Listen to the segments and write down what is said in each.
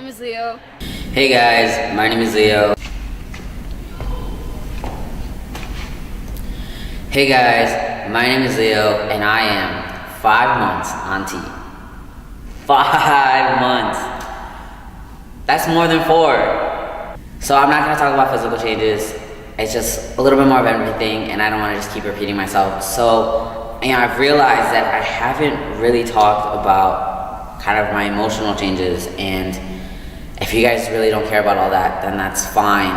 name is Leo. Hey guys, my name is Leo. Hey guys, my name is Leo and I am 5 months on T. 5 months. That's more than 4. So I'm not gonna talk about physical changes. It's just a little bit more of everything and I don't wanna just keep repeating myself. So, I've realized that I haven't really talked about kind of my emotional changes, and if you guys really don't care about all that, then that's fine.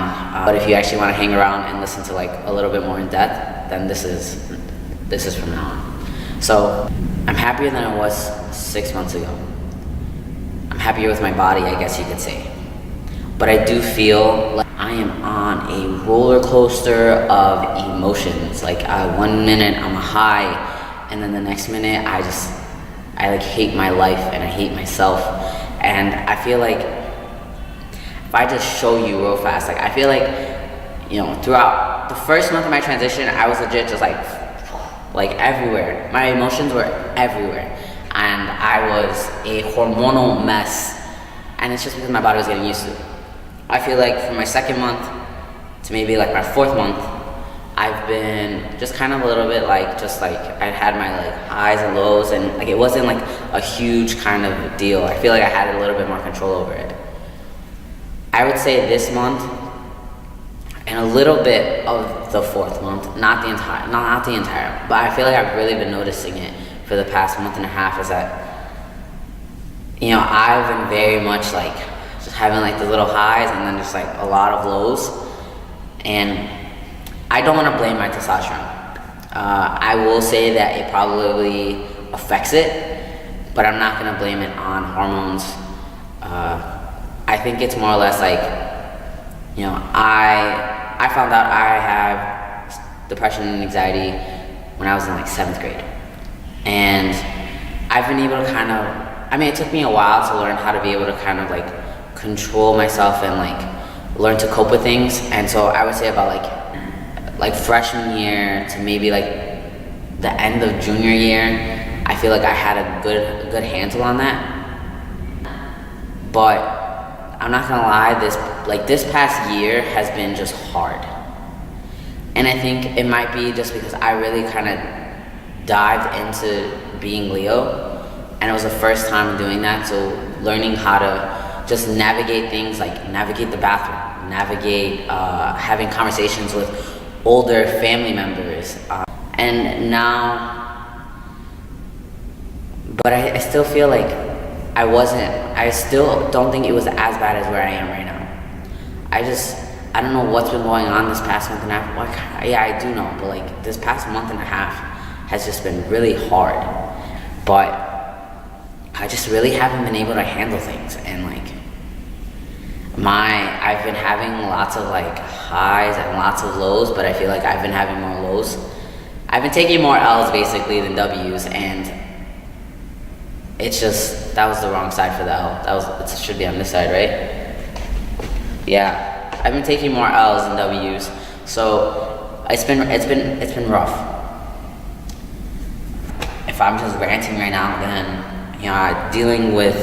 But if you actually want to hang around and listen to like a little bit more in depth, then this is from now on. So I'm happier than I was 6 months ago. I'm happier with my body, I guess you could say. But I do feel like I am on a roller coaster of emotions. Like 1 minute I'm a high, and then the next minute I like hate my life and I hate myself. And I feel like if I just show you real fast, like I feel like, throughout the first month of my transition, I was legit just like everywhere. My emotions were everywhere. And I was a hormonal mess. And it's just because my body was getting used to it. I feel like from my 2nd month to maybe like my 4th month, I've been just kind of a little bit I had my like highs and lows, and like it wasn't like a huge kind of deal. I feel like I had a little bit more control over it. I would say this month and a little bit of the 4th month, not the entire, but I feel like I've really been noticing it for the past month and a half, is that, I've been very much like just having like the little highs and then just like a lot of lows. And I don't want to blame my testosterone. I will say that it probably affects it, but I'm not going to blame it on hormones. I think it's more or less like, I found out I have depression and anxiety when I was in like 7th grade. And I've been able to kind of, it took me a while to learn how to be able to kind of like control myself and like learn to cope with things. And so I would say about like freshman year to maybe like the end of junior year, I feel like I had a good handle on that. But I'm not gonna lie, this past year has been just hard. And I think it might be just because I really kind of dived into being Leo, and it was the first time doing that, so learning how to just navigate things, like navigate the bathroom, navigate having conversations with older family members, and now, but I still feel like I still don't think it was as bad as where I am right now. I don't know what's been going on this past month and a half. Yeah, I do know, but like this past month and a half has just been really hard. But I just really haven't been able to handle things, and like I've been having lots of like highs and lots of lows, but I feel like I've been having more lows. I've been taking more L's basically than W's, and it's just, that was the wrong side for the L. It should be on this side, right? Yeah, I've been taking more L's than W's, so it's been rough. If I'm just ranting right now, then dealing with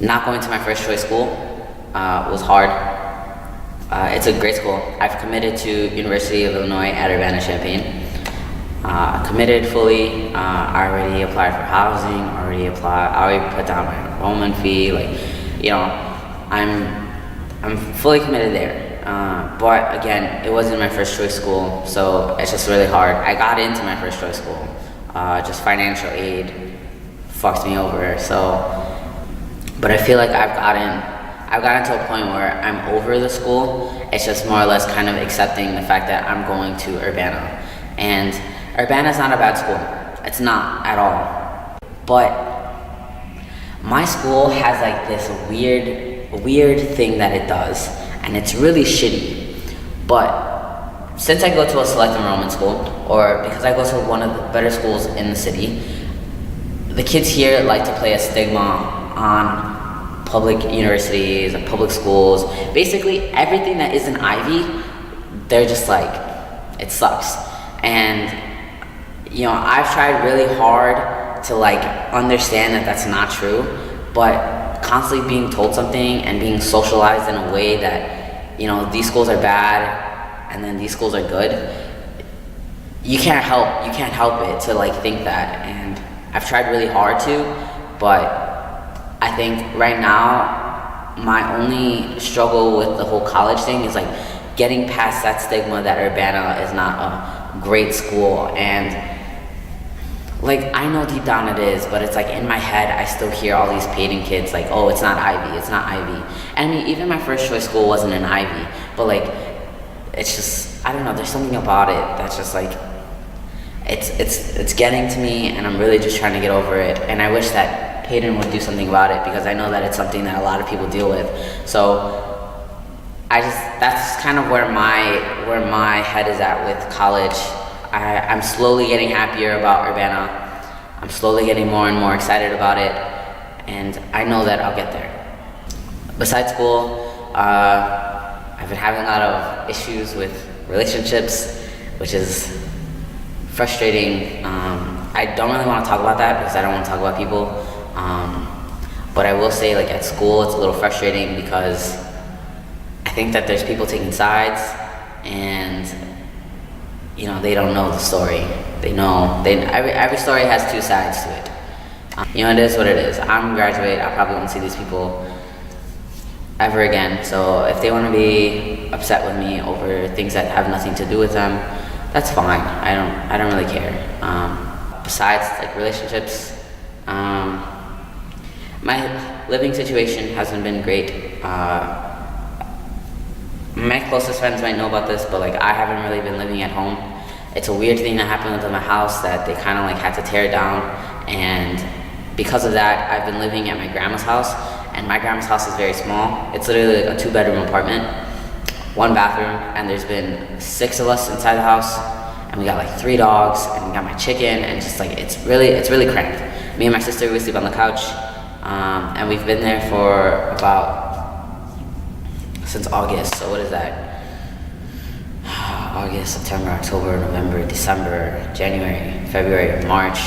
not going to my first choice school was hard. It's a great school. I've committed to University of Illinois at Urbana-Champaign. Committed fully. I already applied for housing. I already put down my enrollment fee. I'm fully committed there. But again, it wasn't my first choice school, so it's just really hard. I got into my first choice school. Just financial aid fucked me over. But I feel like I've gotten to a point where I'm over the school. It's just more or less kind of accepting the fact that I'm going to Urbana. And Urbana's not a bad school. It's not at all. But my school has like this weird thing that it does, and it's really shitty. But since I go to a select enrollment school, or because I go to one of the better schools in the city, the kids here like to play a stigma on public universities and public schools. Basically everything that isn't Ivy, they're just like, it sucks. And I've tried really hard to like understand that that's not true, but constantly being told something and being socialized in a way that, you know, these schools are bad and then these schools are good. You can't help it to like think that, and I've tried really hard to, but I think right now my only struggle with the whole college thing is like getting past that stigma that Urbana is not a great school. And like, I know deep down it is, but it's like in my head I still hear all these Peyton kids like, oh, it's not Ivy, it's not Ivy. And I mean, even my first choice school wasn't an Ivy, but like, it's just, I don't know, there's something about it that's just like, it's getting to me, and I'm really just trying to get over it. And I wish that Peyton would do something about it, because I know that it's something that a lot of people deal with. So that's kind of where my head is at with college. I'm slowly getting happier about Urbana. I'm slowly getting more and more excited about it, and I know that I'll get there. Besides school, I've been having a lot of issues with relationships, which is frustrating. I don't really want to talk about that because I don't want to talk about people. But I will say, like, at school, it's a little frustrating because I think that there's people taking sides, and you know, they don't know the story. Every story has two sides to it. You know, it is what it is. I'm gonna graduate. I probably won't see these people ever again. So if they want to be upset with me over things that have nothing to do with them, that's fine. I don't really care. Besides, like, relationships, my living situation hasn't been great. My closest friends might know about this, but like, I haven't really been living at home. It's a weird thing that happened with my house that they kind of like had to tear down, and because of that, I've been living at my grandma's house, and my grandma's house is very small. It's literally like a 2-bedroom apartment, 1 bathroom, and there's been 6 of us inside the house, and we got like 3 dogs, and we got my chicken, and just like, it's really cramped. Me and my sister, we sleep on the couch, and we've been there for since August. So what is that? August, September, October, November, December, January, February, March.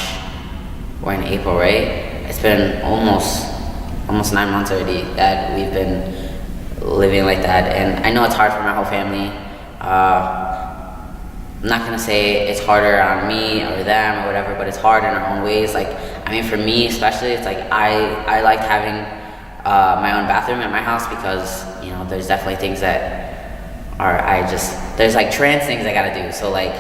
We're in April, right? It's been almost 9 months already that we've been living like that, and I know it's hard for my whole family. I'm not gonna say it's harder on me or them or whatever, but it's hard in our own ways. Like, I mean, for me especially, it's like I liked having my own bathroom at my house because, you know, there's definitely things that there's like trans things I gotta do. So like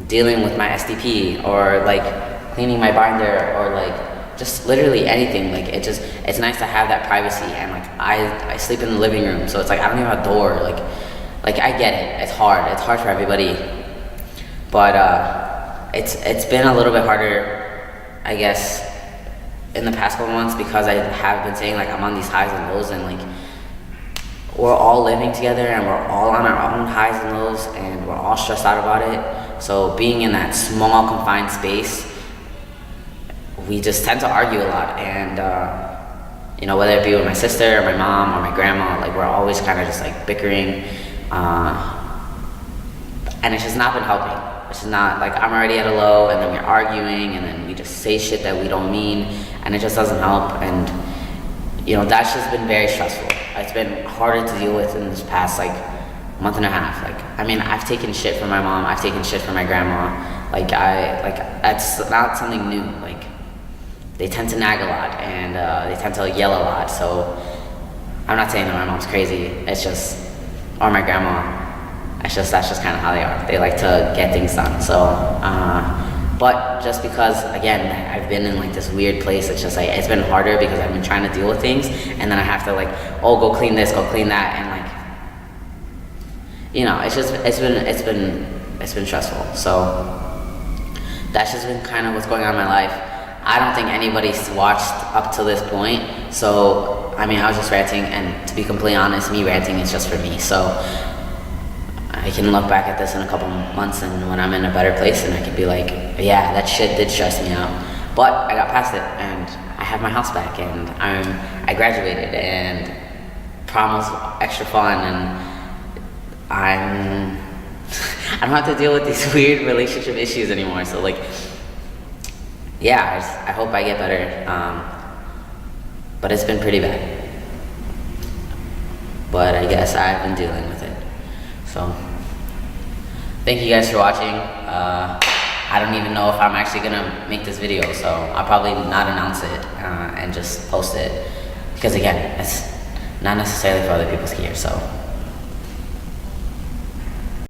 dealing with my STP, or like cleaning my binder, or like just literally anything. Like, it's nice to have that privacy. And like, I sleep in the living room, so it's like I don't even have a door. Like I get it. It's hard for everybody. But it's been a little bit harder, I guess, in the past couple months, because I have been saying, like, I'm on these highs and lows, and like, we're all living together, and we're all on our own highs and lows, and we're all stressed out about it. So being in that small confined space, we just tend to argue a lot. And you know, whether it be with my sister or my mom or my grandma, like, we're always kind of just like bickering, and it's just not been helping. It's just not, like, I'm already at a low, and then we're arguing, and then we just say shit that we don't mean, and it just doesn't help. And you know, that's just been very stressful. It's been harder to deal with in this past like month and a half. Like, I mean, I've taken shit from my mom, I've taken shit from my grandma. Like, that's not something new. Like, they tend to nag a lot, and they tend to yell a lot. So I'm not saying that my mom's crazy. It's just, or my grandma. That's just kind of how they are. They like to get things done. So, but just because, again, I've been in like this weird place, it's just like, it's been harder because I've been trying to deal with things, and then I have to like, oh, go clean this, go clean that, and like, you know, it's been stressful. So that's just been kind of what's going on in my life. I don't think anybody's watched up to this point. So, I mean, I was just ranting, and to be completely honest, me ranting is just for me. So I can look back at this in a couple months, and when I'm in a better place, and I can be like, yeah, that shit did stress me out, but I got past it, and I have my house back, and I graduated, and prom was extra fun, and I don't have to deal with these weird relationship issues anymore. So like, yeah, I hope I get better. but it's been pretty bad. But I guess I've been dealing with it. So, thank you guys for watching. I don't even know if I'm actually gonna make this video, so I'll probably not announce it and just post it. Because again, it's not necessarily for other people to hear, so